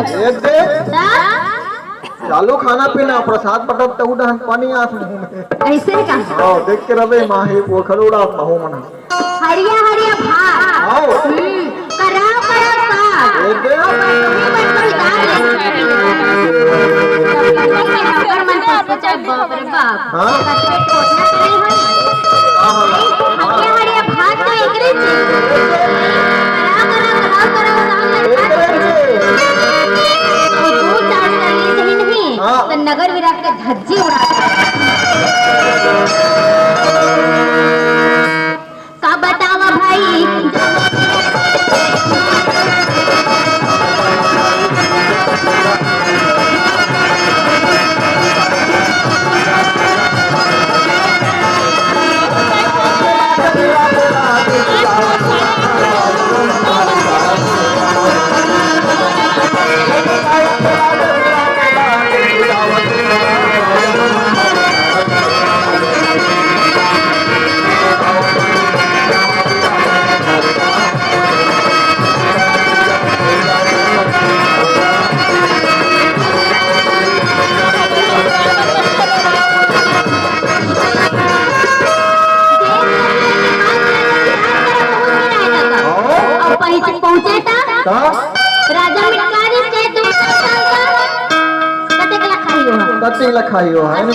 एक दे चालू खाना पीना प्रसाद पटक तो उड़ा पानी आस मुंह में ऐसे का हां देख के रवे माही वो खरोड़ा महू मना हरिया हरिया भात आओ करा करा साग एक दे अगर मन सोचा बाप रे बाप हां पेट कोटना करे हरिया हरिया भात तो एकरे छे करा तो नगर विराट के धज्जी उड़ा का बतावा भाई राजा मिटकारी से दूसरा साल का कते लखाई हो है ना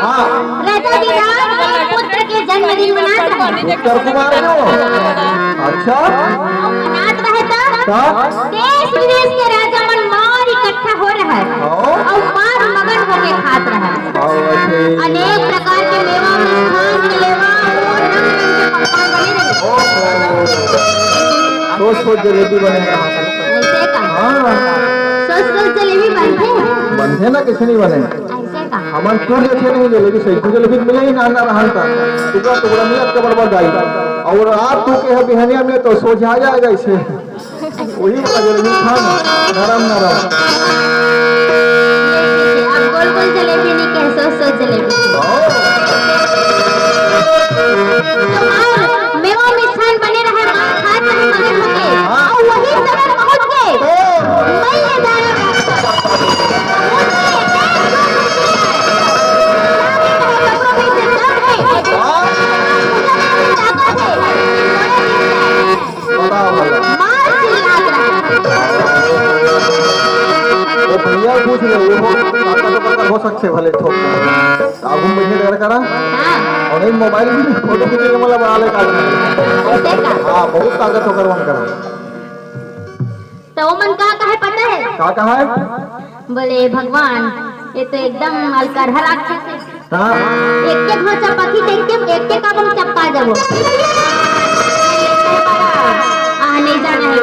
हां राजा विराट पुत्र के जन्मदिन मनाता है उत्तर कुमार जो अच्छा मनात रहता देश विदेश के राजा मन मार इकट्ठा हो रहा है और मार मगन होके खात रहा है अनेक प्रकार के मेवा मिष्ठान जलेवा और रंग रंग के पकवान बने रहे सोच जलेबी बने रहा ऐसे का हां सोच जलेबी बनते ना किसी नहीं बने ऐसे का हमन तू देखे नहीं जलेबी सही तू जलेबी मिले ही ना रहन का टुकड़ा टुकड़ा मिलत के बराबर जाई और आप तू के बिहनिया में तो सोच आ जाएगा इसे वही जलेबी खाना नरम नरम आप गोल गोल जलेबी नहीं कह सोच जलेबी मेवा मिष्ठान बने रहे मां खात रहे मगन होके और वही समय पहुंच गए मैं ये दाना भैया पूछ रहे हो सकते भले ठोक अब हम बैठे कर करा और एक मोबाइल भी फोटो खींचने वाला बना ले हां बहुत ताकत होकर वन करा तो मन का कहे पता है का कहा है बोले भगवान ये तो एकदम अलकरहा राक्षस है हां एक एक हो चपाती एक एक का हम चपका देबो आने जाना है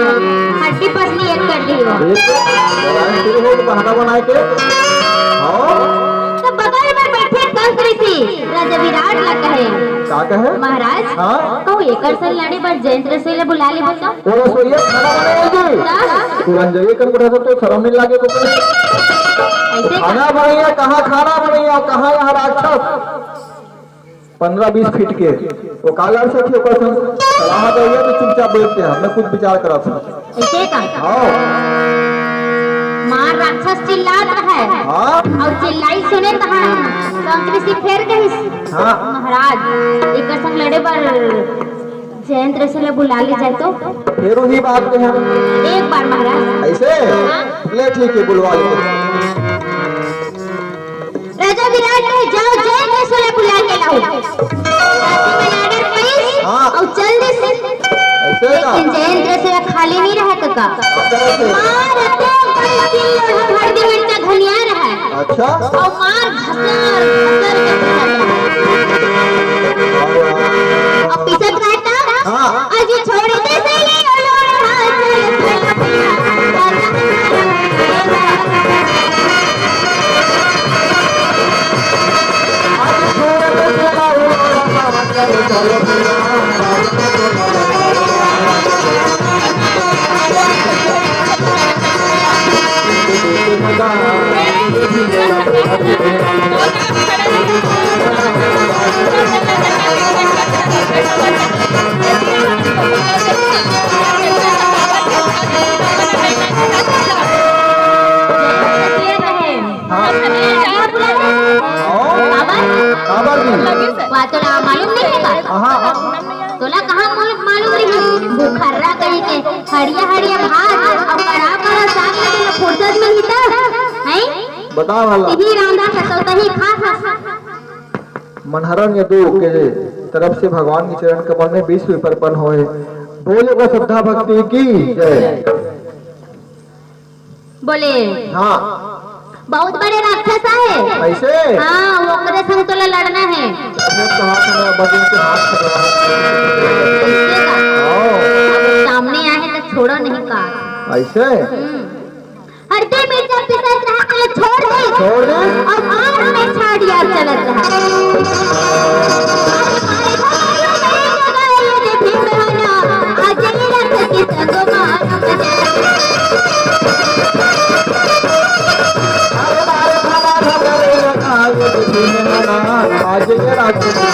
हड्डी पसली एक कर दी हो शुरू हो तो हटा बनाए के हां तो बगल में बैठे कंकरी सी राजा विराट लग कहे का कहे महाराज हां तो एकर से लड़ी पर जयेंद्र से ले बुला ले बच्चा ओ सोइए खाना बनाएगी तुरंत जाइए कर बैठा तो शर्म नहीं लागे तो ऐसे खाना बनाइए कहां खाना बनाइए कहां यहां राक्षस 15-20 फीट के वो कालर से थे ऊपर से सलामत है तो चुपचाप बैठते हैं मैं कुछ विचार करा था ऐसे का आओ मार राक्षस चिल्ला रहा है हां और चिल्लाई सुने तहां कंकरी सी फेर कही हां महाराज एकर संग लड़े पर जयेंद्र से ले बुला ले जाए तो फिर वही बात है एक बार महाराज ऐसे ले ठीक है बुलवा लो राजा विराट ने जाओ जयेंद्र से ले बुला के लाओ ऑर्डर प्लीज हां और जल्दी से ऐसे का लेकिन जयेंद्र से खाली नहीं रहा का मार तो बड़ी किलो हल्दी मिर्चा धनिया रहा है अच्छा और मार घसर अब पिसत रहता हां अजी छोड़ दे से ले लोड़ हाथ मार दी। वह तोला मालूम नहीं है का? हाँ तोला कहाँ मालूम रही? बुखर्रा कहीं के हरिया हरिया भात और बड़ा बड़ा साग लगे न फुर्सत में हिता हैं? बता वाला यही रांधा का तो तही खा। मनहरन यदु के तरफ से भगवान के चरण कमल में विश्व अर्पण होए। बोले को श्रद्धा भक्ति की जय। बोले हाँ बहुत बड़े राक्षस है। ऐसे हाँ वो करे संग तोला लड़ना है। बदन के हाथ इसके का आओ, अब सामने आए तो छोड़ो नहीं का। ऐसे हरते मिर्चा पिसत रहा तो छोड़ दे छोड़ दे। और आग में छाड़िया चलत रहा। आज ये राक्षस